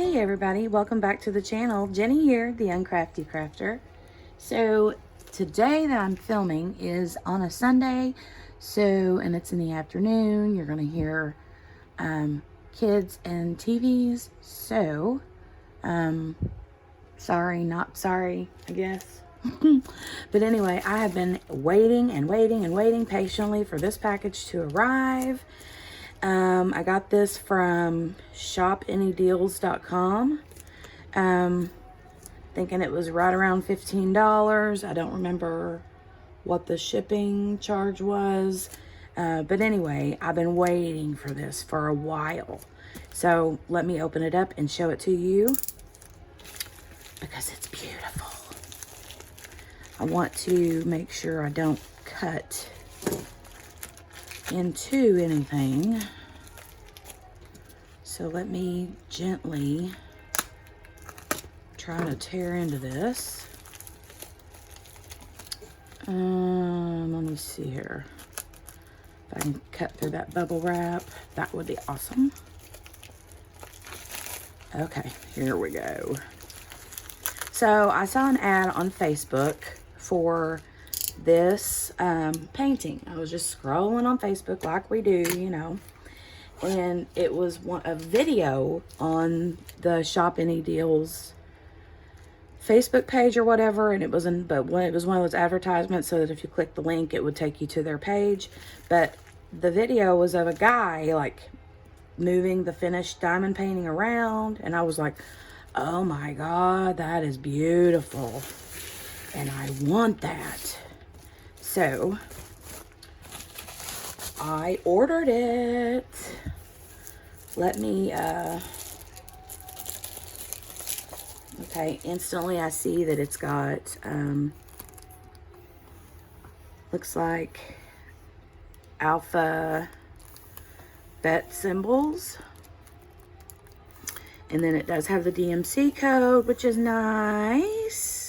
Hey everybody, welcome back to the channel. Jenny here, the Uncrafty Crafter. So today that I'm filming is on a Sunday, and it's in the afternoon. You're gonna hear kids and TVs. Sorry, not sorry, I guess. But anyway, I have been waiting and waiting patiently for this package to arrive. I got this from ShopAnyDeals.com. Thinking it was right around $15. I don't remember what the shipping charge was. But anyway, I've been waiting for this for a while. So let me open it up and show it to you because it's beautiful. I want to make sure I don't cut into anything. So let me gently try to tear into this. Let me see here. If I can cut through that bubble wrap, that would be awesome. Okay, here we go. So I saw an ad on Facebook for this painting. I was just scrolling on Facebook like we do, you know, and it was a video on the ShopAnyDeals Facebook page or whatever, and it was one of those advertisements so that if you click the link it would take you to their page. But the video was of a guy like moving the finished diamond painting around, and I was like, oh my god, that is beautiful and I want that. So I ordered it. Let me okay, instantly I see that it's got looks like alphabet symbols, and then it does have the DMC code, which is nice.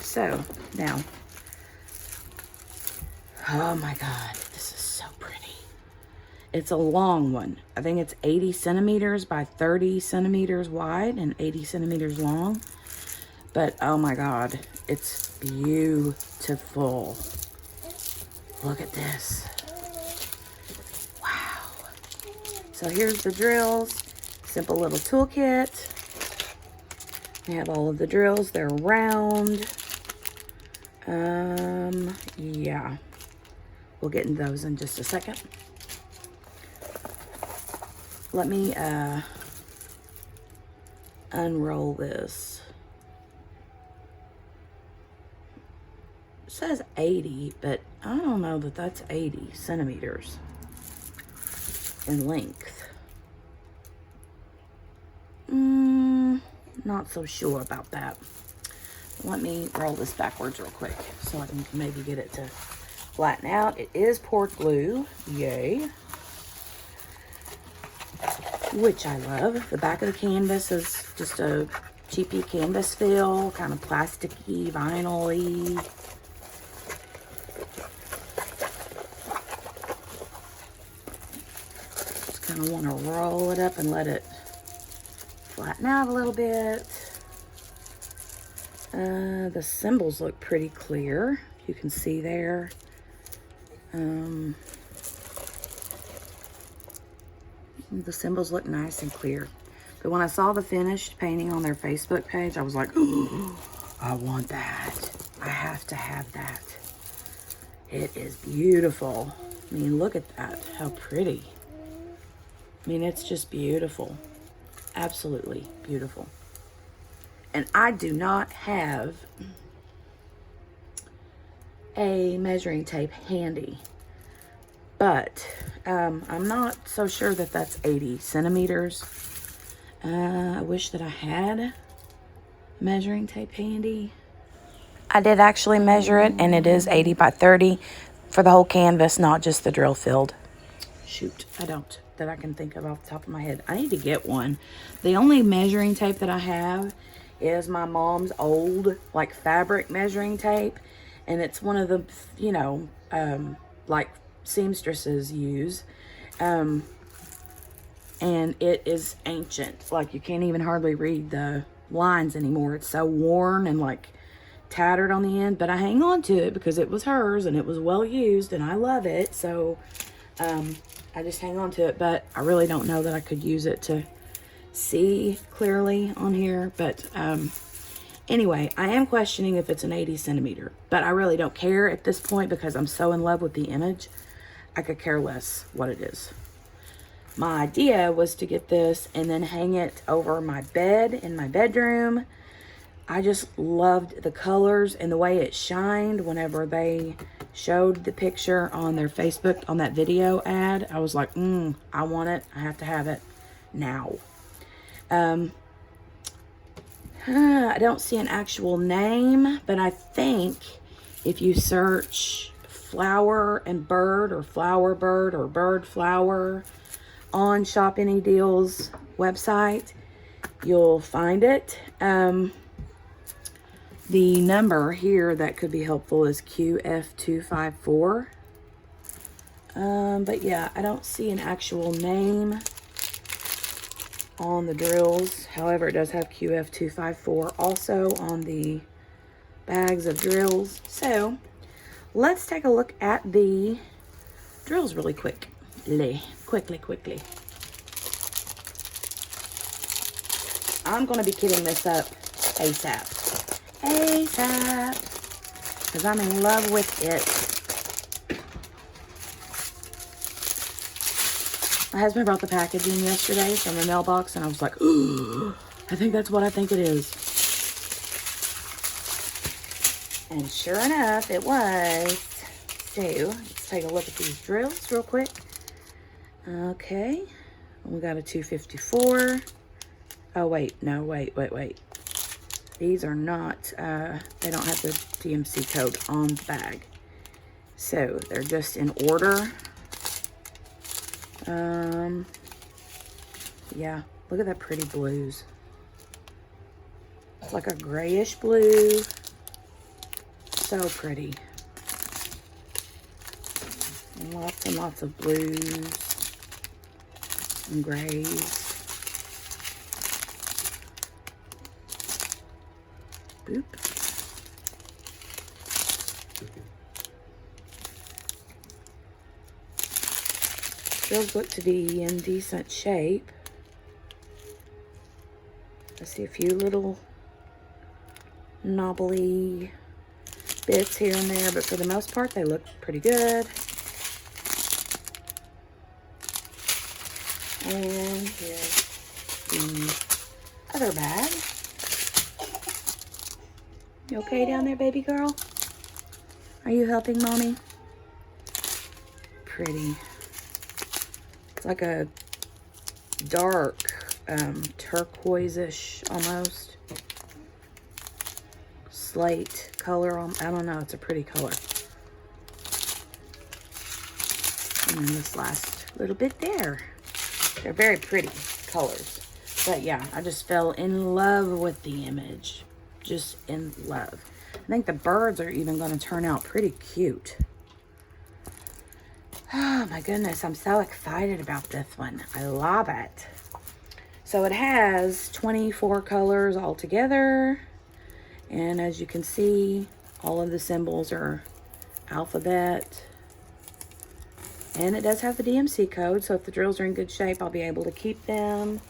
So now, oh my god, this is so pretty. It's a long one. I think it's 80 centimeters by 30 centimeters wide and 80 centimeters long. But oh my god, it's beautiful. Look at this. Wow. So here's the drills. Simple little toolkit. We have all of the drills. They're round. Yeah. We'll get into those in just a second. Let me unroll this. It says 80, but I don't know that that's 80 centimeters in length. Not so sure about that. Let me roll this backwards real quick so I can maybe get it to flatten out. It is poured glue, yay. Which I love. The back of the canvas is just a cheapy canvas feel, kind of plasticky, vinyl-y. Just kind of want to roll it up and let it flatten out a little bit. The symbols look pretty clear. You can see there. The symbols look nice and clear. But when I saw the finished painting on their Facebook page, I was like, oh, I want that. I have to have that. It is beautiful. I mean, look at that. How pretty. I mean, it's just beautiful. Absolutely beautiful. And I do not have a measuring tape handy. But I'm not so sure that that's 80 centimeters. I wish that I had measuring tape handy. I did actually measure it, and it is 80 by 30 for the whole canvas, not just the drill field. Shoot, I don't, that I can think of off the top of my head. I need to get one. The only measuring tape that I have is my mom's old, like, fabric measuring tape. And it's one of the, you know, like, seamstresses use. and it is ancient. Like, you can't even hardly read the lines anymore. It's so worn and like tattered on the end, but I hang on to it because it was hers and it was well used and I love it. So I just hang on to it, but I really don't know that I could use it to see clearly on here. But anyway, I am questioning if it's an 80 centimeter, but I really don't care at this point because I'm so in love with the image. I could care less what it is. My idea was to get this and then hang it over my bed in my bedroom. I just loved the colors and the way it shined whenever they showed the picture on their Facebook on that video ad. I was like, I want it. I have to have it now. I don't see an actual name, but I think if you search flower and bird or flower bird or bird flower on ShopAnyDeals website, you'll find it. The number here that could be helpful is QF254. But yeah, I don't see an actual name on the drills. However, it does have QF254 also on the bags of drills. So let's take a look at the drills really quickly. I'm going to be kitting this up ASAP. Because I'm in love with it. My husband brought the packaging yesterday from the mailbox, and I was like, ooh, I think that's what I think it is. And sure enough, it was. So let's take a look at these drills real quick. Okay, we got a 254. Oh wait, no, wait. These are not, they don't have the DMC code on the bag. So they're just in order. Yeah, look at that pretty blues. It's like a grayish blue. So pretty. And lots of blues and grays. Boop. Those look to be in decent shape. I see a few little knobbly bits here and there, but for the most part, they look pretty good. And here's the other bag. You okay down there, baby girl? Are you helping mommy? Pretty. It's like a dark turquoise-ish almost. Slate color. I don't know. It's a pretty color. And then this last little bit there. They're very pretty colors. But yeah, I just fell in love with the image. Just in love. I think the birds are even going to turn out pretty cute. Oh my goodness, I'm so excited about this one. I love it. So it has 24 colors all together. And as you can see, all of the symbols are alphabet. And it does have the DMC code, so if the drills are in good shape, I'll be able to keep them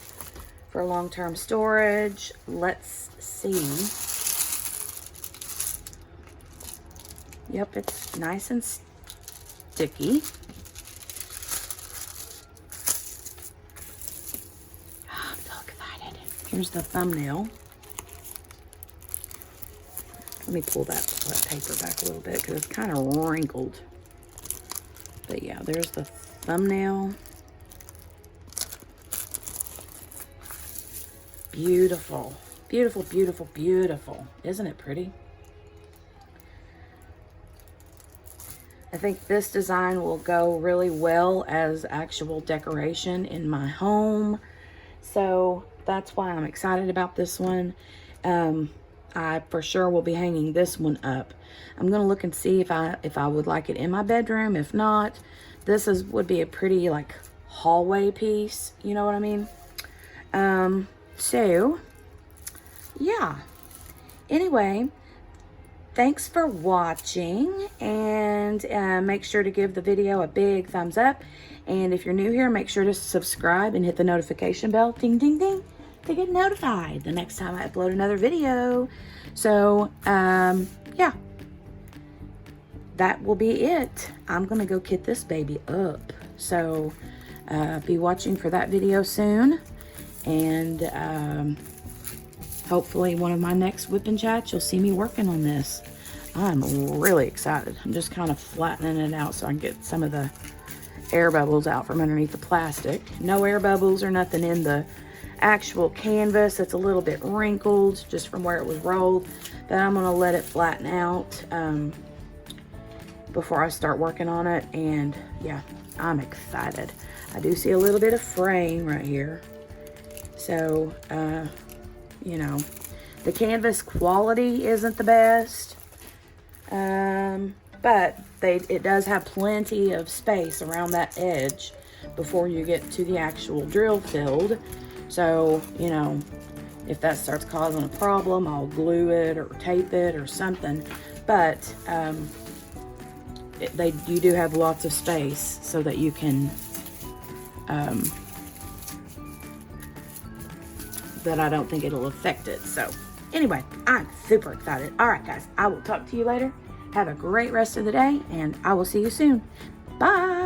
for long-term storage. Let's see. Yep, it's nice and sticky. Oh, I'm so excited. Here's the thumbnail. Let me pull that paper back a little bit because it's kind of wrinkled. But yeah, there's the thumbnail. Beautiful. Beautiful, beautiful, beautiful. Isn't it pretty? I think this design will go really well as actual decoration in my home. So that's why I'm excited about this one. I for sure will be hanging this one up. I'm gonna look and see if I would like it in my bedroom. If not, this would be a pretty like hallway piece, you know what I mean? So yeah, anyway, thanks for watching, and make sure to give the video a big thumbs up. And if you're new here, make sure to subscribe and hit the notification bell, ding, ding, ding, to get notified the next time I upload another video. So, yeah, that will be it. I'm gonna go kit this baby up. So, be watching for that video soon. And, hopefully one of my next whip and chats, you'll see me working on this. I'm really excited. I'm just kind of flattening it out so I can get some of the air bubbles out from underneath the plastic. No air bubbles or nothing in the actual canvas. It's a little bit wrinkled just from where it was rolled, but I'm gonna let it flatten out before I start working on it. And yeah, I'm excited. I do see a little bit of frame right here. So, you know, the canvas quality isn't the best, but it does have plenty of space around that edge before you get to the actual drill field. So, you know, if that starts causing a problem, I'll glue it or tape it or something. But you do have lots of space so that you can, that I don't think it'll affect it. So anyway, I'm super excited. All right, guys, I will talk to you later. Have a great rest of the day, and I will see you soon. Bye.